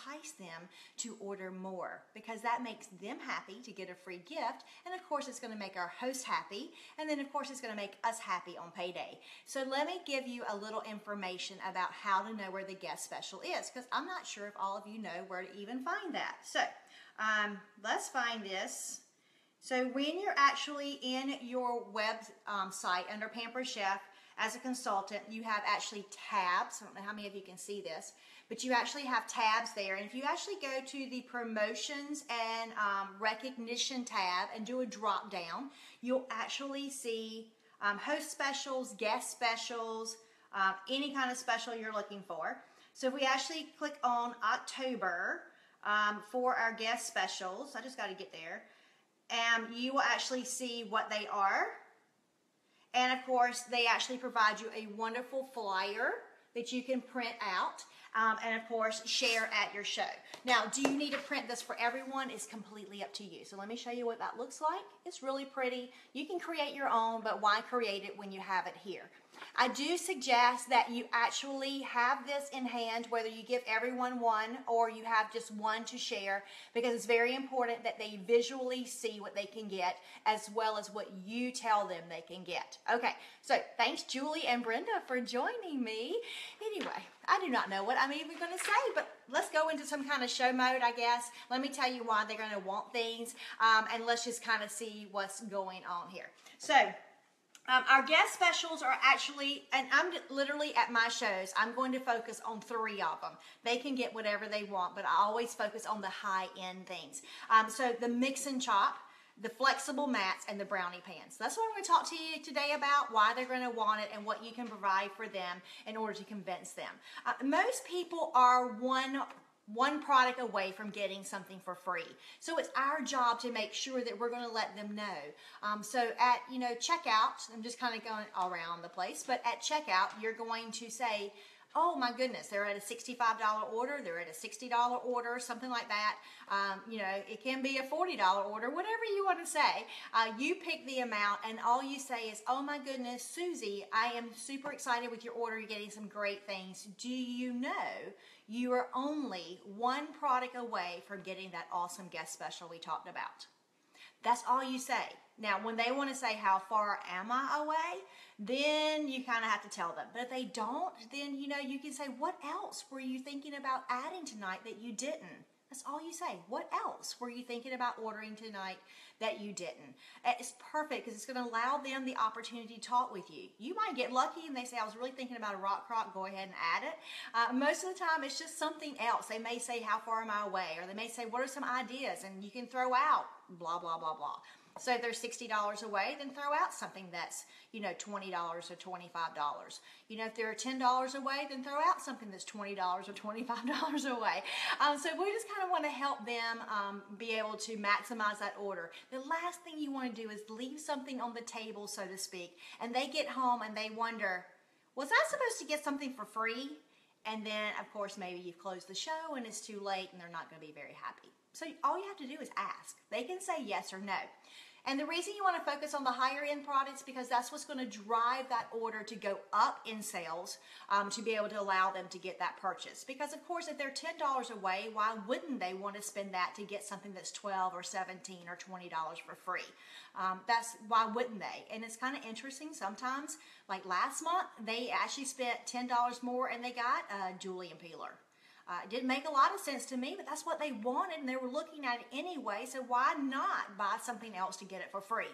entice them to order more, because that makes them happy to get a free gift, and of course it's going to make our host happy, and then of course it's going to make us happy on payday. So let me give you a little information about how to know where the guest special is, because I'm not sure if all of you know where to even find that. So let's find this. So when you're actually in your web site under Pampered Chef, as a consultant, you have actually tabs. I don't know how many of you can see this, but you actually have tabs there. And if you actually go to the promotions and recognition tab and do a drop down, you'll actually see host specials, guest specials, any kind of special you're looking for. So if we actually click on October for our guest specials, I just got to get there, and you will actually see what they are. And of course, they actually provide you a wonderful flyer that you can print out and of course share at your show. Now, do you need to print this for everyone? It's completely up to you. So let me show you what that looks like. It's really pretty. You can create your own, but why create it when you have it here? I do suggest that you actually have this in hand, whether you give everyone one or you have just one to share, because it's very important that they visually see what they can get as well as what you tell them they can get. Okay, so thanks Julie and Brenda for joining me. Anyway, I do not know what I'm even going to say, but let's go into some kind of show mode, I guess. Let me tell you why they're going to want things, and let's just kind of see what's going on here. So, our guest specials are actually, and I'm literally at my shows, I'm going to focus on 3 of them. They can get whatever they want, but I always focus on the high-end things. So the mix and chop, the flexible mats, and the brownie pans. That's what I'm going to talk to you today about, why they're going to want it and what you can provide for them in order to convince them. Most people are one product away from getting something for free. So it's our job to make sure that we're going to let them know. So at, checkout, I'm just kind of going all around the place, but at checkout, you're going to say, oh my goodness, they're at a $65 order, they're at a $60 order, something like that. It can be a $40 order, whatever you want to say. You pick the amount and all you say is, oh my goodness, Susie, I am super excited with your order. You're getting some great things. Do you know you are only one product away from getting that awesome guest special we talked about? That's all you say. Now, when they want to say, how far am I away? Then you kind of have to tell them. But if they don't, then, you can say, what else were you thinking about adding tonight that you didn't? That's all you say. What else were you thinking about ordering tonight that you didn't? It's perfect because it's going to allow them the opportunity to talk with you. You might get lucky and they say, I was really thinking about a rock crock, go ahead and add it. Most of the time, it's just something else. They may say, how far am I away? Or they may say, what are some ideas? And you can throw out blah, blah, blah, blah. So if they're $60 away, then throw out something that's, $20 or $25. If they're $10 away, then throw out something that's $20 or $25 away. So we just kind of want to help them be able to maximize that order. The last thing you want to do is leave something on the table, so to speak, and they get home and they wonder, was I supposed to get something for free? And then, of course, maybe you've closed the show and it's too late and they're not going to be very happy. So all you have to do is ask. They can say yes or no. And the reason you want to focus on the higher end products, because that's what's going to drive that order to go up in sales, to be able to allow them to get that purchase. Because of course, if they're $10 away, why wouldn't they want to spend that to get something that's $12 or $17 or $20 for free? Why wouldn't they? And it's kind of interesting sometimes. Like last month, they actually spent $10 more and they got a Julienne peeler. It didn't make a lot of sense to me, but that's what they wanted and they were looking at it anyway, so why not buy something else to get it for free?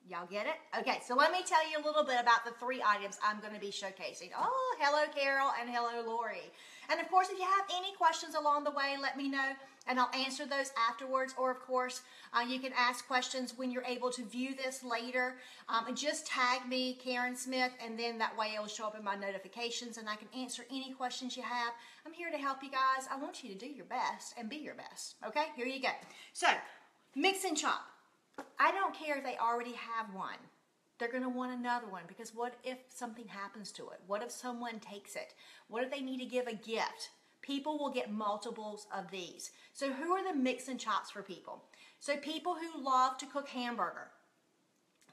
Y'all get it? Okay, so let me tell you a little bit about the 3 items I'm going to be showcasing. Oh, hello Carol and hello Lori. And of course, if you have any questions along the way, let me know and I'll answer those afterwards. Or of course, you can ask questions when you're able to view this later. Just tag me, Karin Smith, and then that way it will show up in my notifications and I can answer any questions you have. I'm here to help you guys. I want you to do your best and be your best. Okay, here you go. So, mix and chop. I don't care if they already have one. They're going to want another one, because what if something happens to it? What if someone takes it? What if they need to give a gift? People will get multiples of these. So who are the mix and chops for people? So people who love to cook hamburger.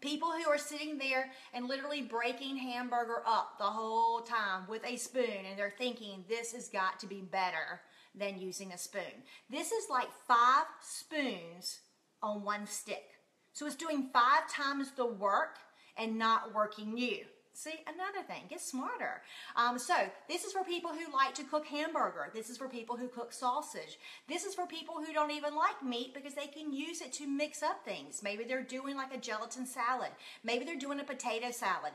People who are sitting there and literally breaking hamburger up the whole time with a spoon, and they're thinking, this has got to be better than using a spoon. This is like 5 spoons on one stick. So it's doing 5 times the work and not working you. See, another thing, get smarter. So this is for people who like to cook hamburger. This is for people who cook sausage. This is for people who don't even like meat because they can use it to mix up things. Maybe they're doing like a gelatin salad. Maybe they're doing a potato salad.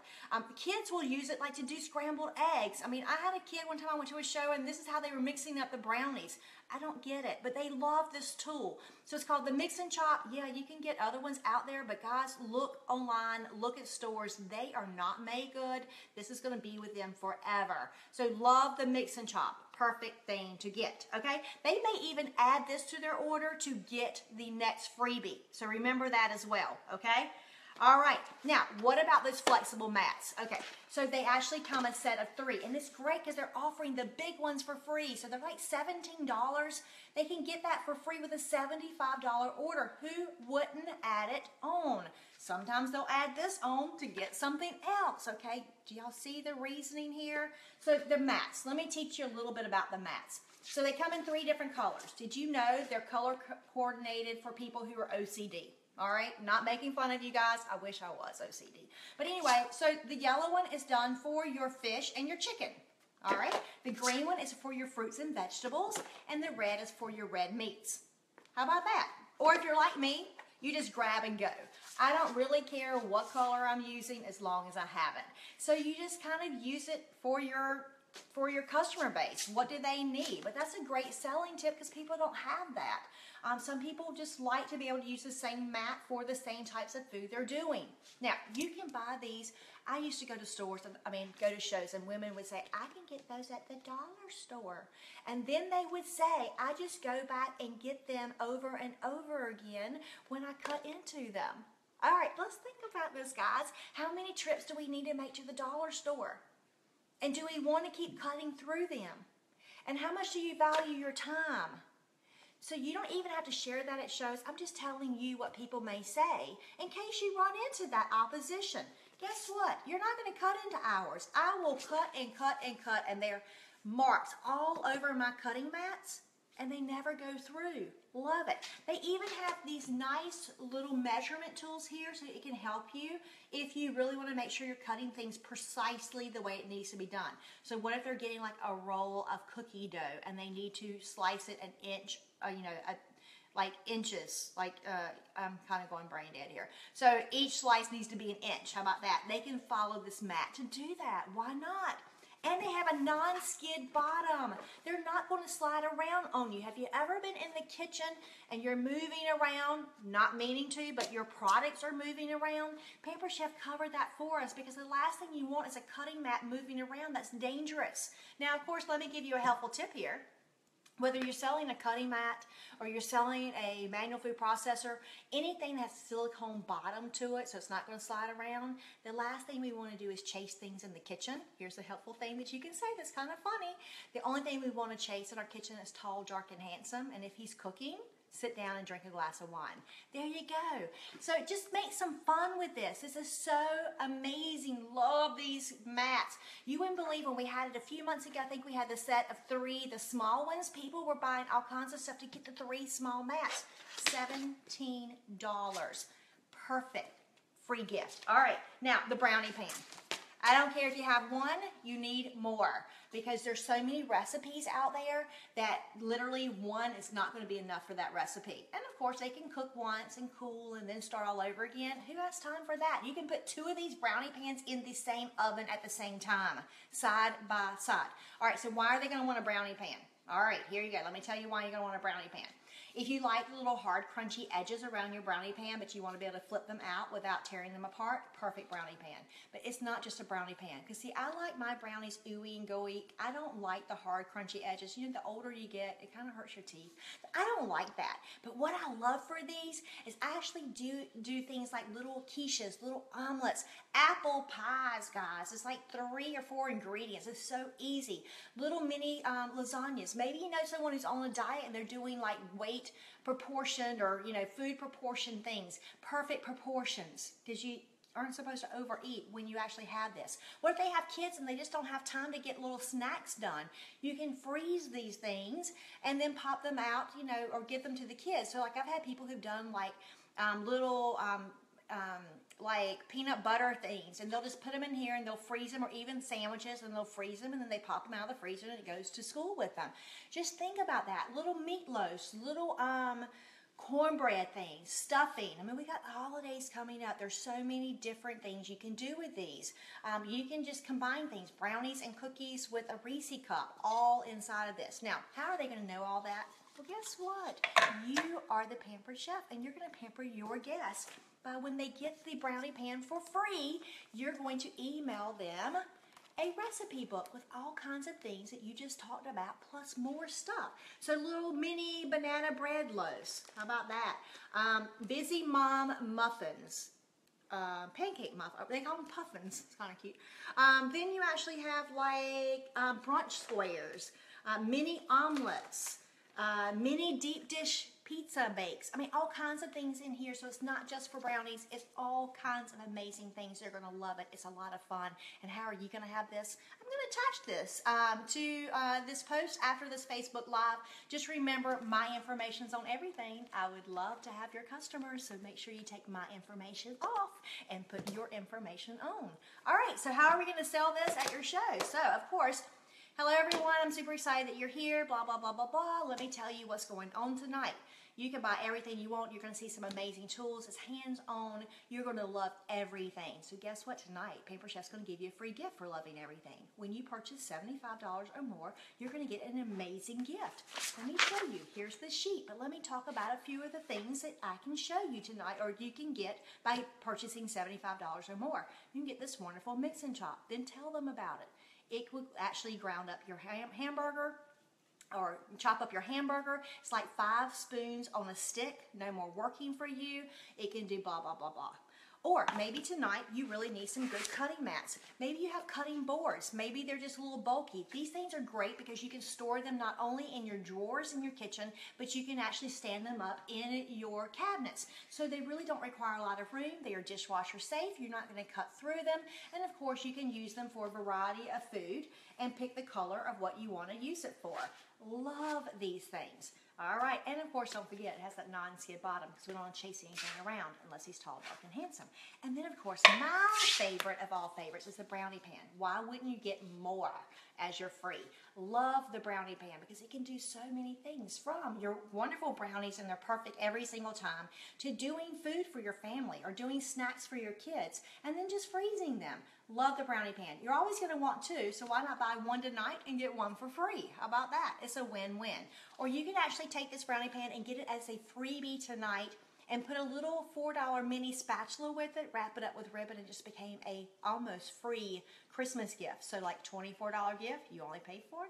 Kids will use it like to do scrambled eggs. I mean, I had a kid one time I went to a show and this is how they were mixing up the brownies. I don't get it, but they love this tool. So it's called the Mix and Chop. Yeah, you can get other ones out there, but guys, look online, look at stores. They are not made good. This is going to be with them forever. So love the Mix and Chop. Perfect thing to get, okay? They may even add this to their order to get the next freebie. So remember that as well, okay? All right, now what about those flexible mats? Okay, so they actually come a set of 3, and it's great because they're offering the big ones for free. So they're like $17. They can get that for free with a $75 order. Who wouldn't add it on? Sometimes they'll add this on to get something else, okay? Do y'all see the reasoning here? So the mats, let me teach you a little bit about the mats. So they come in 3 different colors. Did you know they're color coordinated for people who are OCD? All right, not making fun of you guys. I wish I was OCD. But anyway, so the yellow one is done for your fish and your chicken. All right, the green one is for your fruits and vegetables, and the red is for your red meats. How about that? Or if you're like me, you just grab and go. I don't really care what color I'm using as long as I have it. So you just kind of use it for your customer base. What do they need? But that's a great selling tip because people don't have that. Some people just like to be able to use the same mat for the same types of food they're doing. Now, you can buy these. I used to go to stores, go to shows, and women would say, I can get those at the dollar store. And then they would say, I just go back and get them over and over again when I cut into them. All right, let's think about this, guys. How many trips do we need to make to the dollar store? And do we want to keep cutting through them? And how much do you value your time? So you don't even have to share that at shows. I'm just telling you what people may say in case you run into that opposition. Guess what? You're not going to cut into ours. I will cut and cut and cut, and they're marks all over my cutting mats, and they never go through. Love it. They even have these nice little measurement tools here so it can help you if you really want to make sure you're cutting things precisely the way it needs to be done. So what if they're getting like a roll of cookie dough and they need to slice it an inch, like inches, I'm kind of going brain dead here. So each slice needs to be an inch. How about that? They can follow this mat to do that. Why not? And they have a non-skid bottom. They're not going to slide around on you. Have you ever been in the kitchen and you're moving around, not meaning to, but your products are moving around? Pampered Chef covered that for us because the last thing you want is a cutting mat moving around. That's dangerous. Now, of course, let me give you a helpful tip here. Whether you're selling a cutting mat or you're selling a manual food processor, anything that has a silicone bottom to it so it's not going to slide around, the last thing we want to do is chase things in the kitchen. Here's a helpful thing that you can say that's kind of funny. The only thing we want to chase in our kitchen is tall, dark, and handsome. And if he's cooking, sit down and drink a glass of wine. There you go. So just make some fun with this. This is so amazing. Love these mats. You wouldn't believe when we had it a few months ago, I think we had the set of 3, the small ones. People were buying all kinds of stuff to get the 3 small mats. $17. Perfect. Free gift. All right. Now, the brownie pan. I don't care if you have one, you need more because there's so many recipes out there that literally one is not going to be enough for that recipe. And of course, they can cook once and cool and then start all over again. Who has time for that? You can put 2 of these brownie pans in the same oven at the same time, side by side. All right, so why are they going to want a brownie pan? All right, here you go. Let me tell you why you're going to want a brownie pan. If you like the little hard, crunchy edges around your brownie pan, but you want to be able to flip them out without tearing them apart, perfect brownie pan. But it's not just a brownie pan. Because see, I like my brownies ooey and gooey. I don't like the hard, crunchy edges. You know, the older you get, it kind of hurts your teeth. I don't like that. But what I love for these is I actually do things like little quiches, little omelets, apple pies, guys. It's like 3 or 4 ingredients. It's so easy. Little mini lasagnas. Maybe you know someone who's on a diet and they're doing like weight proportioned or food proportion things, perfect proportions, because aren't supposed to overeat when you actually have this. What if they have kids and they just don't have time to get little snacks done? You can freeze these things and then pop them out, you know, or give them to the kids. So like I've had people who've done like little like peanut butter things, and they'll just put them in here and they'll freeze them, or even sandwiches, and they'll freeze them and then they pop them out of the freezer and it goes to school with them. Just think about that. Little meatloaves, little cornbread things, stuffing. I mean, we got holidays coming up. There's so many different things you can do with these. You can just combine things, brownies and cookies with a Reese cup, all inside of this. Now, how are they going to know all that? Well, guess what? You are the pampered chef, and you're going to pamper your guests by when they get the brownie pan for free, you're going to email them a recipe book with all kinds of things that you just talked about, plus more stuff. So little mini banana bread loaves. How about that? Busy Mom muffins. Pancake muffin. They call them puffins. It's kind of cute. Then you actually have like brunch squares, mini omelets, mini deep dish pizza bakes. I mean, all kinds of things in here. So it's not just for brownies. It's all kinds of amazing things. They're going to love it. It's a lot of fun. And how are you going to have this? I'm going to attach this to this post after this Facebook Live. Just remember, my information's on everything. I would love to have your customers, so make sure you take my information off and put your information on. All right, so how are we going to sell this at your show? So, of course, hello everyone, I'm super excited that you're here, blah, blah, blah, blah, blah. Let me tell you what's going on tonight. You can buy everything you want. You're going to see some amazing tools. It's hands-on. You're going to love everything. So guess what? Tonight, Pampered Chef's going to give you a free gift for loving everything. When you purchase $75 or more, you're going to get an amazing gift. Let me show you. Here's the sheet, but let me talk about a few of the things that I can show you tonight, or you can get by purchasing $75 or more. You can get this wonderful mix and chop. Then tell them about it. It will actually ground up your hamburger, or chop up your hamburger. It's like 5 spoons on a stick. No more working for you. It can do blah, blah, blah, blah. Or maybe tonight you really need some good cutting mats. Maybe you have cutting boards. Maybe they're just a little bulky. These things are great because you can store them not only in your drawers in your kitchen, but you can actually stand them up in your cabinets. So they really don't require a lot of room. They are dishwasher safe. You're not going to cut through them. And of course you can use them for a variety of food and pick the color of what you want to use it for. Love these things. All right, and of course, don't forget, it has that non-skid bottom because we don't want to chase anything around unless he's tall, dark, and handsome. And then, of course, my favorite of all favorites is the brownie pan. Why wouldn't you get more as you're free? Love the brownie pan because it can do so many things, from your wonderful brownies, and they're perfect every single time, to doing food for your family or doing snacks for your kids, and then just freezing them. Love the brownie pan. You're always going to want 2, so why not buy 1 tonight and get 1 for free? How about that? It's a win-win. Or you can actually take this brownie pan and get it as a freebie tonight and put a little $4 mini spatula with it, wrap it up with ribbon, and just became a almost free Christmas gift. So like $24 gift, you only paid $4.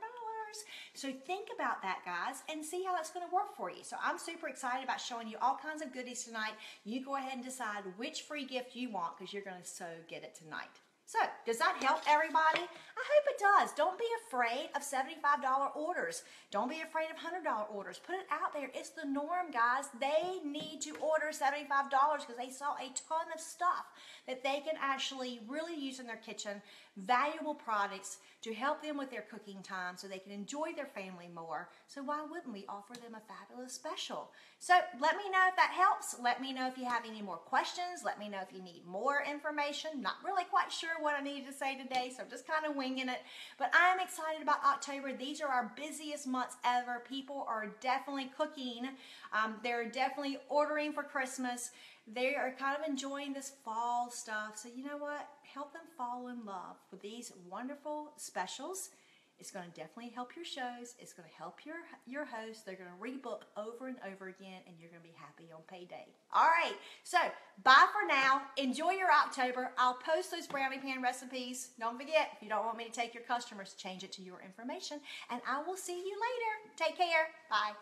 So think about that, guys, and see how it's going to work for you. So I'm super excited about showing you all kinds of goodies tonight. You go ahead and decide which free gift you want because you're going to so get it tonight. So, does that help everybody? I hope it does. Don't be afraid of $75 orders. Don't be afraid of $100 orders. Put it out there. It's the norm, guys. They need to order $75 because they saw a ton of stuff that they can actually really use in their kitchen, valuable products to help them with their cooking time so they can enjoy their family more. So why wouldn't we offer them a fabulous special? So let me know if that helps. Let me know if you have any more questions. Let me know if you need more information. Not really quite sure what I needed to say today, so I'm just kind of winging it. But I'm excited about October. These are our busiest months ever. People are definitely cooking. They're definitely ordering for Christmas. They are kind of enjoying this fall stuff. So you know what? Help them fall in love with these wonderful specials. It's going to definitely help your shows. It's going to help your hosts. They're going to rebook over and over again, and you're going to be happy on payday. All right, so bye for now. Enjoy your October. I'll post those brownie pan recipes. Don't forget, if you don't want me to take your customers, change it to your information, and I will see you later. Take care. Bye.